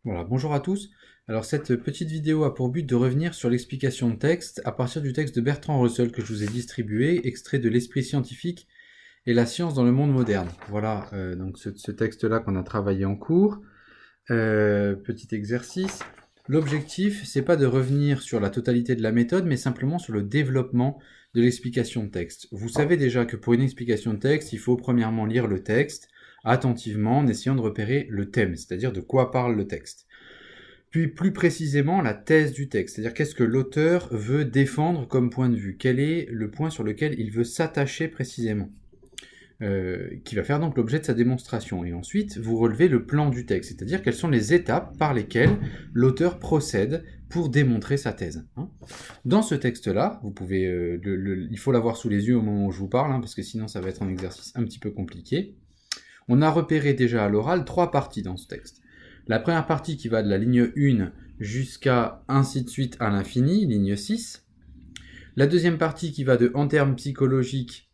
Voilà, bonjour à tous. Alors cette petite vidéo a pour but de revenir sur l'explication de texte à partir du texte de Bertrand Russell que je vous ai distribué, extrait de L'Esprit scientifique et la science dans le monde moderne. Voilà, donc ce texte-là qu'on a travaillé en cours. Petit exercice. L'objectif, c'est pas de revenir sur la totalité de la méthode, mais simplement sur le développement de l'explication de texte. Vous savez déjà que pour une explication de texte, il faut premièrement lire le texte attentivement en essayant de repérer le thème, c'est-à-dire de quoi parle le texte. Puis plus précisément la thèse du texte, c'est-à-dire qu'est-ce que l'auteur veut défendre comme point de vue, quel est le point sur lequel il veut s'attacher précisément, qui va faire donc l'objet de sa démonstration. Et ensuite, vous relevez le plan du texte, c'est-à-dire quelles sont les étapes par lesquelles l'auteur procède pour démontrer sa thèse. Dans ce texte-là, vous pouvez, il faut l'avoir sous les yeux au moment où je vous parle, parce que sinon ça va être un exercice un petit peu compliqué. On a repéré déjà à l'oral 3 parties dans ce texte. La première partie qui va de la ligne 1 jusqu'à ainsi de suite à l'infini, ligne 6. La deuxième partie qui va de en termes psychologiques,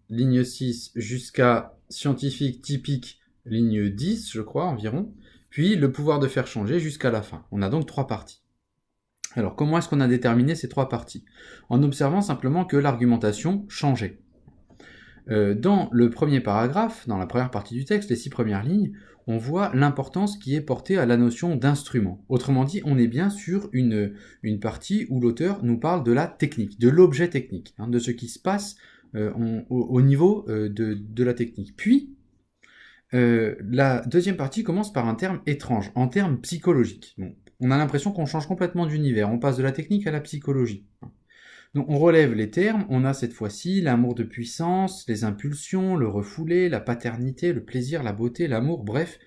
ligne 6, jusqu'à scientifique typique, ligne 10, je crois, environ. Puis le pouvoir de faire changer jusqu'à la fin. On a donc 3 parties. Alors comment est-ce qu'on a déterminé ces 3 parties? En observant simplement que l'argumentation changeait. Dans le premier paragraphe, dans la première partie du texte, les 6 premières lignes, on voit l'importance qui est portée à la notion d'instrument. Autrement dit, on est bien sur une partie où l'auteur nous parle de la technique, de l'objet technique, de ce qui se passe au niveau de la technique. Puis, la deuxième partie commence par un terme étrange, en termes psychologiques. Bon, on a l'impression qu'on change complètement d'univers, on passe de la technique à la psychologie. Donc on relève les termes, on a cette fois-ci l'amour de puissance, les impulsions, le refoulé, la paternité, le plaisir, la beauté, l'amour, bref,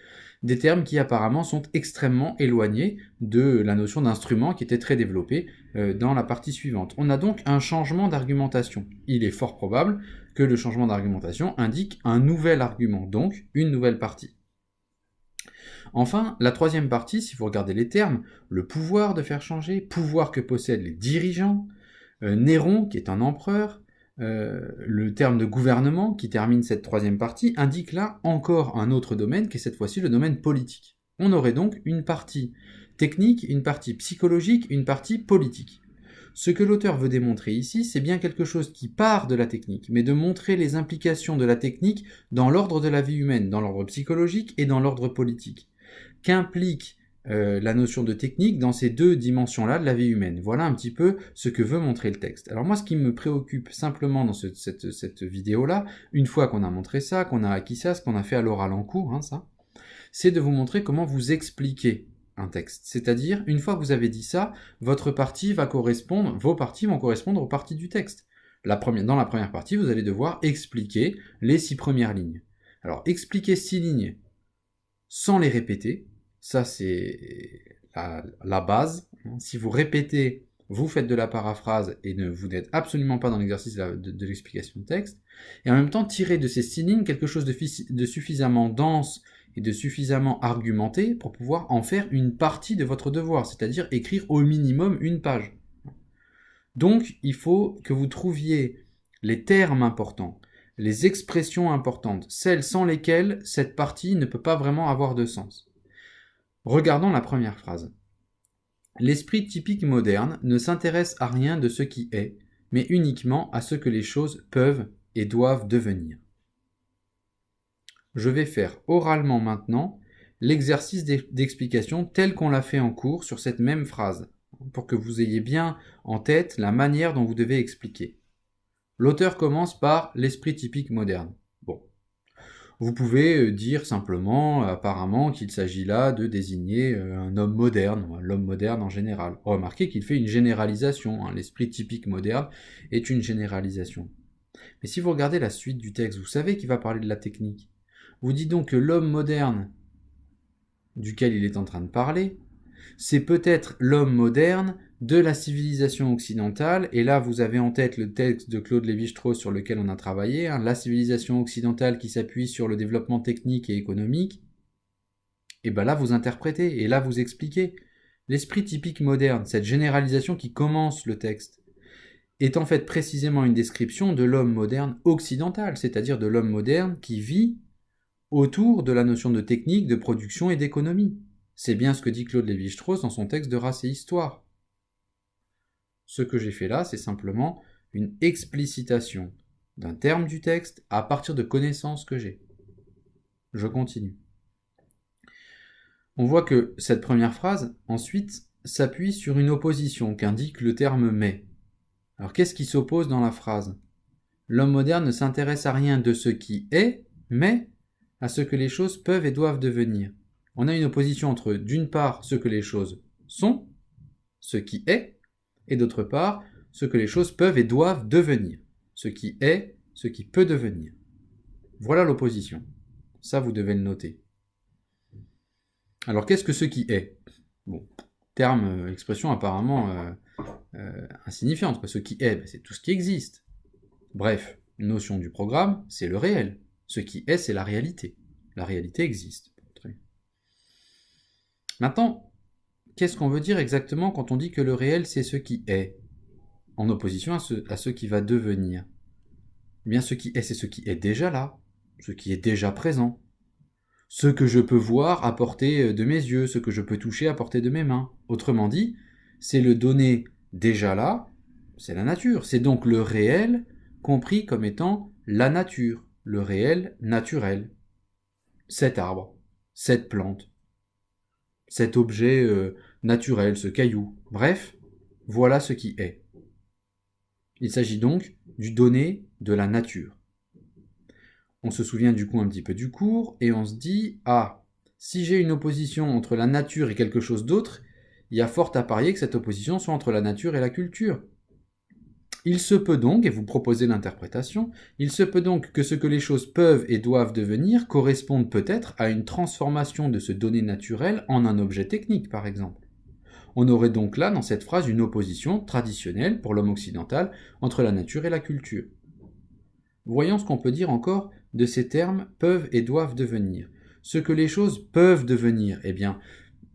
des termes qui apparemment sont extrêmement éloignés de la notion d'instrument qui était très développée dans la partie suivante. On a donc un changement d'argumentation. Il est fort probable que le changement d'argumentation indique un nouvel argument, donc une nouvelle partie. Enfin, la troisième partie, si vous regardez les termes, le pouvoir de faire changer, pouvoir que possèdent les dirigeants, Néron, qui est un empereur, le terme de gouvernement, qui termine cette troisième partie, indique là encore un autre domaine, qui est cette fois-ci le domaine politique. On aurait donc une partie technique, une partie psychologique, une partie politique. Ce que l'auteur veut démontrer ici, c'est bien quelque chose qui part de la technique, mais de montrer les implications de la technique dans l'ordre de la vie humaine, dans l'ordre psychologique et dans l'ordre politique. Qu'implique la notion de technique dans ces deux dimensions-là de la vie humaine. Voilà un petit peu ce que veut montrer le texte. Alors moi, ce qui me préoccupe simplement dans cette vidéo-là, une fois qu'on a montré ça, qu'on a acquis ça, ce qu'on a fait à l'oral en cours, c'est de vous montrer comment vous expliquer un texte. C'est-à-dire, une fois que vous avez dit ça, vos parties vont correspondre aux parties du texte. Dans la première partie, vous allez devoir expliquer les 6 premières lignes. Alors, expliquer 6 lignes sans les répéter, ça c'est la base. Si vous répétez, vous faites de la paraphrase et vous n'êtes absolument pas dans l'exercice de l'explication de texte. Et en même temps, tirer de ces 6 lignes quelque chose de suffisamment dense et de suffisamment argumenté pour pouvoir en faire une partie de votre devoir, c'est-à-dire écrire au minimum une page. Donc, il faut que vous trouviez les termes importants, les expressions importantes, celles sans lesquelles cette partie ne peut pas vraiment avoir de sens. Regardons la première phrase. L'esprit typique moderne ne s'intéresse à rien de ce qui est, mais uniquement à ce que les choses peuvent et doivent devenir. Je vais faire oralement maintenant l'exercice d'explication tel qu'on l'a fait en cours sur cette même phrase, pour que vous ayez bien en tête la manière dont vous devez expliquer. L'auteur commence par l'esprit typique moderne. Bon. Vous pouvez dire simplement, apparemment, qu'il s'agit là de désigner un homme moderne, l'homme moderne en général. Remarquez qu'il fait une généralisation, l'esprit typique moderne est une généralisation. Mais si vous regardez la suite du texte, vous savez qu'il va parler de la technique. Vous dites donc que l'homme moderne duquel il est en train de parler, c'est peut-être l'homme moderne de la civilisation occidentale, et là vous avez en tête le texte de Claude Lévi-Strauss sur lequel on a travaillé, la civilisation occidentale qui s'appuie sur le développement technique et économique, et bien là vous interprétez, et là vous expliquez. L'esprit typique moderne, cette généralisation qui commence le texte, est en fait précisément une description de l'homme moderne occidental, c'est-à-dire de l'homme moderne qui vit autour de la notion de technique, de production et d'économie. C'est bien ce que dit Claude Lévi-Strauss dans son texte de Race et Histoire. Ce que j'ai fait là, c'est simplement une explicitation d'un terme du texte à partir de connaissances que j'ai. Je continue. On voit que cette première phrase, ensuite, s'appuie sur une opposition qu'indique le terme « mais ». Alors qu'est-ce qui s'oppose dans la phrase ? L'homme moderne ne s'intéresse à rien de ce qui est, mais à ce que les choses peuvent et doivent devenir. On a une opposition entre, d'une part, ce que les choses sont, ce qui est, et d'autre part, ce que les choses peuvent et doivent devenir. Ce qui est, ce qui peut devenir. Voilà l'opposition. Ça, vous devez le noter. Alors, qu'est-ce que ce qui est ? Bon, terme, expression apparemment insignifiante. Ce qui est, c'est tout ce qui existe. Bref, notion du programme, c'est le réel. Ce qui est, c'est la réalité. La réalité existe. Maintenant, qu'est-ce qu'on veut dire exactement quand on dit que le réel, c'est ce qui est, en opposition à ce qui va devenir ? Eh bien, ce qui est, c'est ce qui est déjà là, ce qui est déjà présent. Ce que je peux voir à portée de mes yeux, ce que je peux toucher à portée de mes mains. Autrement dit, c'est le donné déjà là, c'est la nature. C'est donc le réel compris comme étant la nature, le réel naturel. Cet arbre, cette plante, cet objet naturel, ce caillou. Bref, voilà ce qui est. Il s'agit donc du donné de la nature. On se souvient du coup un petit peu du cours et on se dit « Ah, si j'ai une opposition entre la nature et quelque chose d'autre, il y a fort à parier que cette opposition soit entre la nature et la culture. » Il se peut donc, et vous proposez l'interprétation, il se peut donc que ce que les choses peuvent et doivent devenir corresponde peut-être à une transformation de ce donné naturel en un objet technique, par exemple. On aurait donc là, dans cette phrase, une opposition traditionnelle pour l'homme occidental entre la nature et la culture. Voyons ce qu'on peut dire encore de ces termes « peuvent » et « doivent devenir ». Ce que les choses peuvent devenir, eh bien,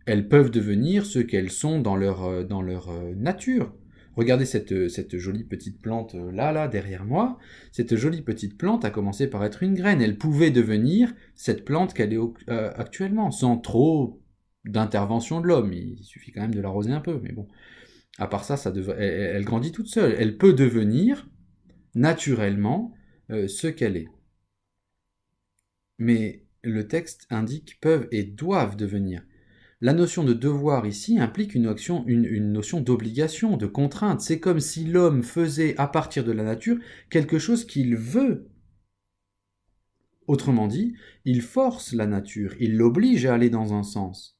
elles peuvent devenir ce qu'elles sont dans leur nature. Regardez cette jolie petite plante là, derrière moi. Cette jolie petite plante a commencé par être une graine. Elle pouvait devenir cette plante qu'elle est actuellement, sans trop d'intervention de l'homme. Il suffit quand même de l'arroser un peu, mais bon. À part ça, elle grandit toute seule. Elle peut devenir naturellement ce qu'elle est. Mais le texte indique peuvent et doivent devenir. La notion de devoir ici implique une notion d'obligation, de contrainte. C'est comme si l'homme faisait à partir de la nature quelque chose qu'il veut. Autrement dit, il force la nature, il l'oblige à aller dans un sens.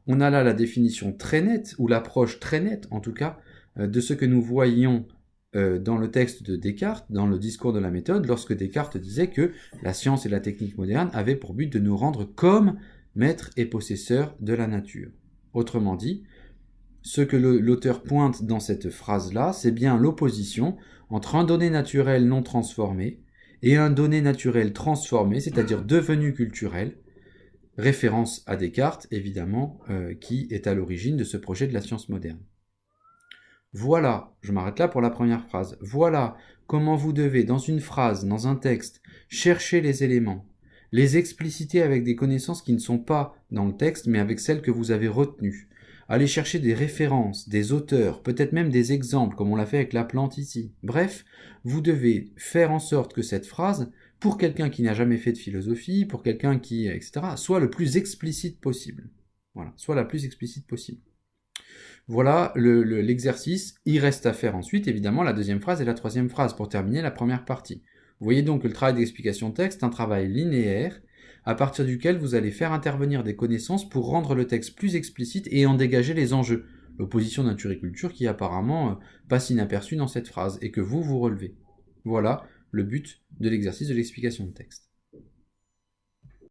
On a là la définition très nette, ou l'approche très nette en tout cas, de ce que nous voyions dans le texte de Descartes, dans le discours de la méthode, lorsque Descartes disait que la science et la technique moderne avaient pour but de nous rendre comme maître et possesseur de la nature. Autrement dit, ce que l'auteur pointe dans cette phrase-là, c'est bien l'opposition entre un donné naturel non transformé et un donné naturel transformé, c'est-à-dire devenu culturel, référence à Descartes, évidemment, qui est à l'origine de ce projet de la science moderne. Voilà, je m'arrête là pour la première phrase, voilà comment vous devez, dans une phrase, dans un texte, chercher les éléments, les expliciter avec des connaissances qui ne sont pas dans le texte, mais avec celles que vous avez retenues. Aller chercher des références, des auteurs, peut-être même des exemples, comme on l'a fait avec la plante ici. Bref, vous devez faire en sorte que cette phrase, pour quelqu'un qui n'a jamais fait de philosophie, pour quelqu'un qui, etc., soit le plus explicite possible. Voilà, soit la plus explicite possible. Voilà l'exercice. Il reste à faire ensuite, évidemment, la deuxième phrase et la troisième phrase pour terminer la première partie. Vous voyez donc que le travail d'explication de texte est un travail linéaire à partir duquel vous allez faire intervenir des connaissances pour rendre le texte plus explicite et en dégager les enjeux. L'opposition nature et culture qui apparemment passe inaperçue dans cette phrase et que vous relevez. Voilà le but de l'exercice de l'explication de texte.